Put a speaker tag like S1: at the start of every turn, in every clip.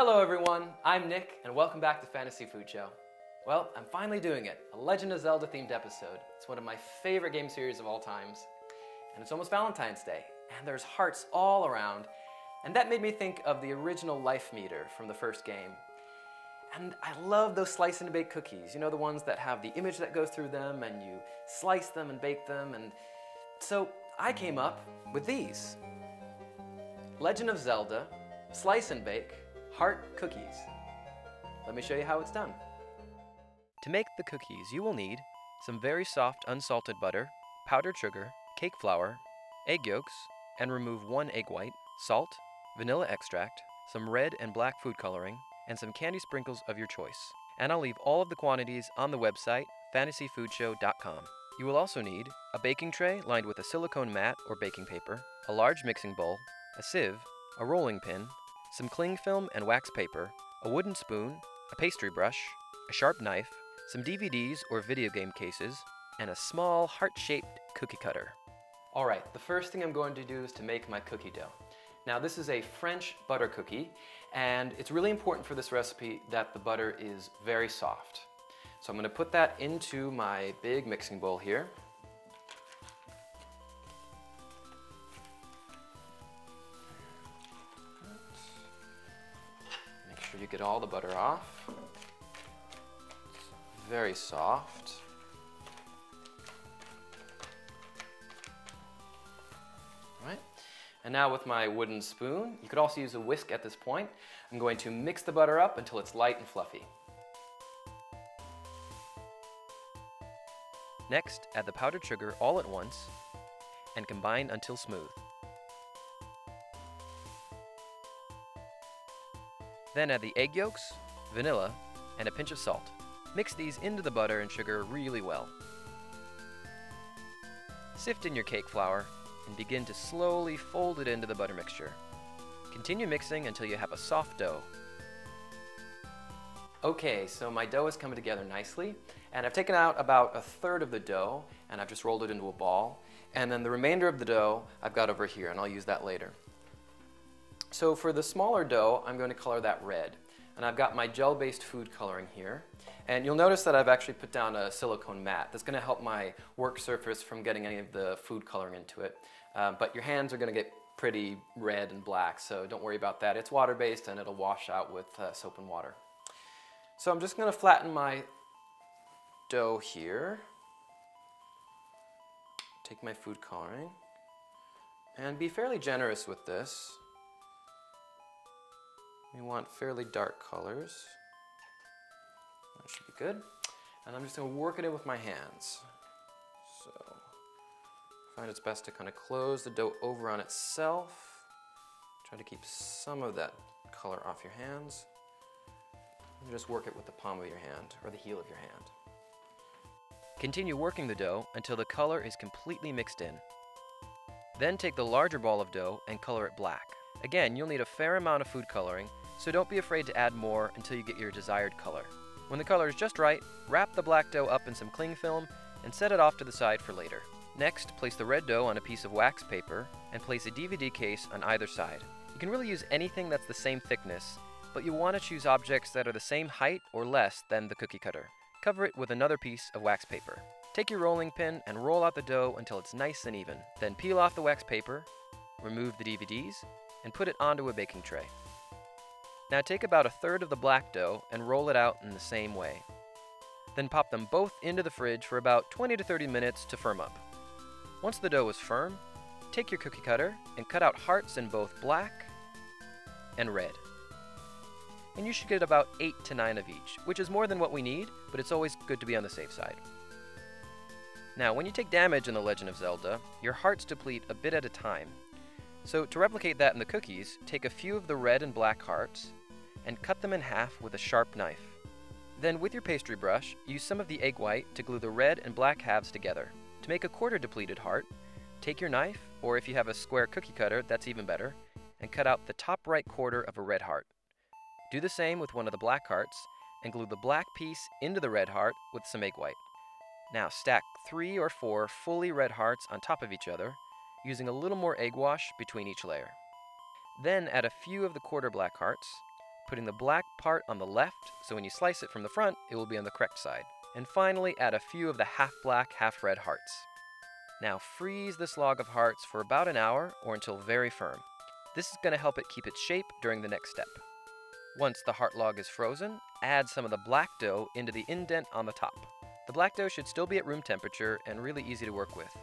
S1: Hello everyone, I'm Nick and welcome back to Fantasy Food Show. Well, I'm finally doing it, a Legend of Zelda themed episode. It's one of my favorite game series of all times. And it's almost Valentine's Day, and there's hearts all around. And that made me think of the original life meter from the first game. And I love those slice and bake cookies, you know, the ones that have the image that goes through them and you slice them and bake them. And so I came up with these. Legend of Zelda, slice and bake, heart cookies. Let me show you how it's done. To make the cookies, you will need some very soft unsalted butter, powdered sugar, cake flour, egg yolks, and remove 1 egg white, salt, vanilla extract, some red and black food coloring, and some candy sprinkles of your choice. And I'll leave all of the quantities on the website, fantasyfoodshow.com. You will also need a baking tray lined with a silicone mat or baking paper, a large mixing bowl, a sieve, a rolling pin, some cling film and wax paper, a wooden spoon, a pastry brush, a sharp knife, some DVDs or video game cases, and a small heart-shaped cookie cutter. Alright, the first thing I'm going to do is to make my cookie dough. Now this is a French butter cookie, and it's really important for this recipe that the butter is very soft. So I'm going to put that into my big mixing bowl here. Make sure you get all the butter off. It's very soft. Alright, and now with my wooden spoon, you could also use a whisk at this point, I'm going to mix the butter up until it's light and fluffy. Next, add the powdered sugar all at once and combine until smooth. Then add the egg yolks, vanilla, and a pinch of salt. Mix these into the butter and sugar really well. Sift in your cake flour and begin to slowly fold it into the butter mixture. Continue mixing until you have a soft dough. Okay, so my dough is coming together nicely, and I've taken out about 1/3 of the dough and I've just rolled it into a ball, and then the remainder of the dough I've got over here, and I'll use that later. So for the smaller dough, I'm going to color that red, and I've got my gel-based food coloring here, and you'll notice that I've actually put down a silicone mat. That's going to help my work surface from getting any of the food coloring into it, but your hands are going to get pretty red and black, so don't worry about that. It's water-based and it'll wash out with soap and water. So I'm just going to flatten my dough here, take my food coloring, and be fairly generous with this. We want fairly dark colors. That should be good. And I'm just going to work it in with my hands. So I find it's best to kind of close the dough over on itself. Try to keep some of that color off your hands. And just work it with the palm of your hand or the heel of your hand. Continue working the dough until the color is completely mixed in. Then take the larger ball of dough and color it black. Again, you'll need a fair amount of food coloring, so don't be afraid to add more until you get your desired color. When the color is just right, wrap the black dough up in some cling film and set it off to the side for later. Next, place the red dough on a piece of wax paper and place a DVD case on either side. You can really use anything that's the same thickness, but you want to choose objects that are the same height or less than the cookie cutter. Cover it with another piece of wax paper. Take your rolling pin and roll out the dough until it's nice and even. Then peel off the wax paper, remove the DVDs, and put it onto a baking tray. Now take about 1/3 of the black dough and roll it out in the same way. Then pop them both into the fridge for about 20 to 30 minutes to firm up. Once the dough is firm, take your cookie cutter and cut out hearts in both black and red. And you should get about 8 to 9 of each, which is more than what we need, but it's always good to be on the safe side. Now, when you take damage in The Legend of Zelda, your hearts deplete a bit at a time. So to replicate that in the cookies, take a few of the red and black hearts and cut them in half with a sharp knife. Then with your pastry brush, use some of the egg white to glue the red and black halves together. To make a quarter depleted heart, take your knife, or if you have a square cookie cutter, that's even better, and cut out the top right quarter of a red heart. Do the same with one of the black hearts, and glue the black piece into the red heart with some egg white. Now stack 3 or 4 fully red hearts on top of each other, using a little more egg wash between each layer. Then add a few of the quarter black hearts, putting the black part on the left, so when you slice it from the front, it will be on the correct side. And finally, add a few of the half-black, half-red hearts. Now freeze this log of hearts for about an hour or until very firm. This is going to help it keep its shape during the next step. Once the heart log is frozen, add some of the black dough into the indent on the top. The black dough should still be at room temperature and really easy to work with.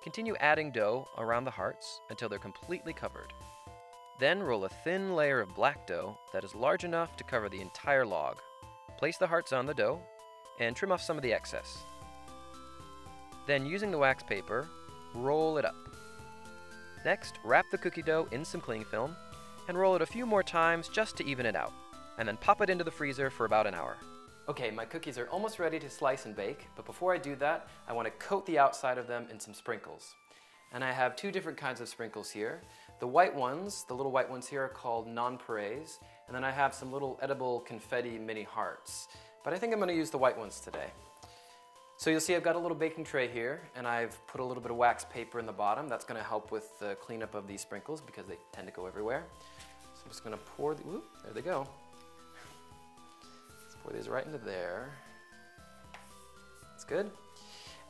S1: Continue adding dough around the hearts until they're completely covered. Then roll a thin layer of black dough that is large enough to cover the entire log. Place the hearts on the dough and trim off some of the excess. Then using the wax paper, roll it up. Next, wrap the cookie dough in some cling film and roll it a few more times just to even it out, and then pop it into the freezer for about an hour. Okay, my cookies are almost ready to slice and bake, but before I do that, I want to coat the outside of them in some sprinkles. And I have two different kinds of sprinkles here. The white ones, the little white ones here, are called nonpareils, and then I have some little edible confetti mini hearts. But I think I'm going to use the white ones today. So you'll see I've got a little baking tray here, and I've put a little bit of wax paper in the bottom. That's going to help with the cleanup of these sprinkles because they tend to go everywhere. So I'm just going to pour, whoop, there they go. Let's pour these right into there. That's good.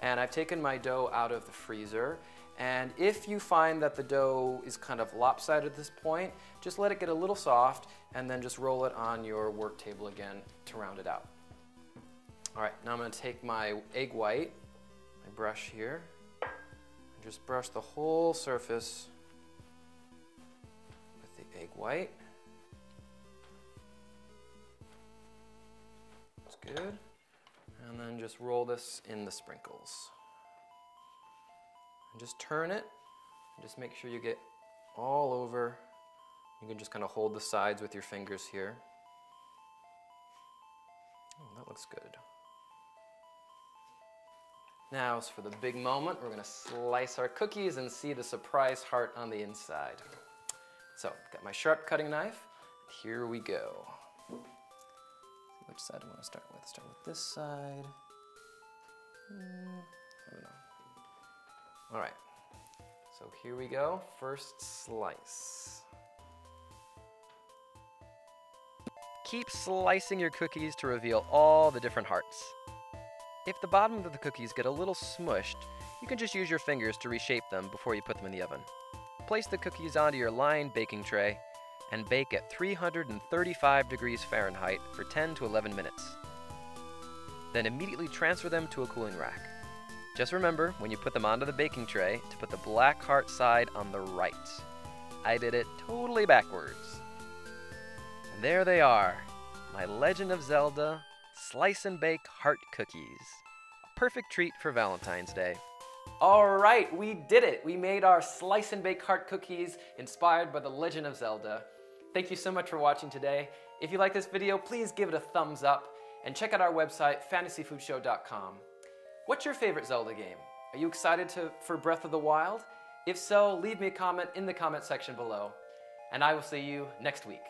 S1: And I've taken my dough out of the freezer. And if you find that the dough is kind of lopsided at this point, just let it get a little soft and then just roll it on your work table again to round it out. All right, now I'm going to take my egg white, my brush here, and just brush the whole surface with the egg white. That's good. And then just roll this in the sprinkles. And just turn it, and just make sure you get all over. You can just kind of hold the sides with your fingers here. Oh, that looks good. Now is for the big moment. We're going to slice our cookies and see the surprise heart on the inside. So, I've got my sharp cutting knife. Here we go. Which side do I want to start with? Start with this side. I don't know. All right. So here we go. First slice. Keep slicing your cookies to reveal all the different hearts. If the bottom of the cookies get a little smushed, you can just use your fingers to reshape them before you put them in the oven. Place the cookies onto your lined baking tray and bake at 335 degrees Fahrenheit for 10 to 11 minutes. Then immediately transfer them to a cooling rack. Just remember, when you put them onto the baking tray, to put the black heart side on the right. I did it totally backwards. And there they are, my Legend of Zelda Slice and Bake Heart Cookies. A perfect treat for Valentine's Day. All right, we did it. We made our Slice and Bake Heart Cookies inspired by the Legend of Zelda. Thank you so much for watching today. If you like this video, please give it a thumbs up and check out our website, fantasyfoodshow.com. What's your favorite Zelda game? Are you excited for Breath of the Wild? If so, leave me a comment in the comment section below. And I will see you next week.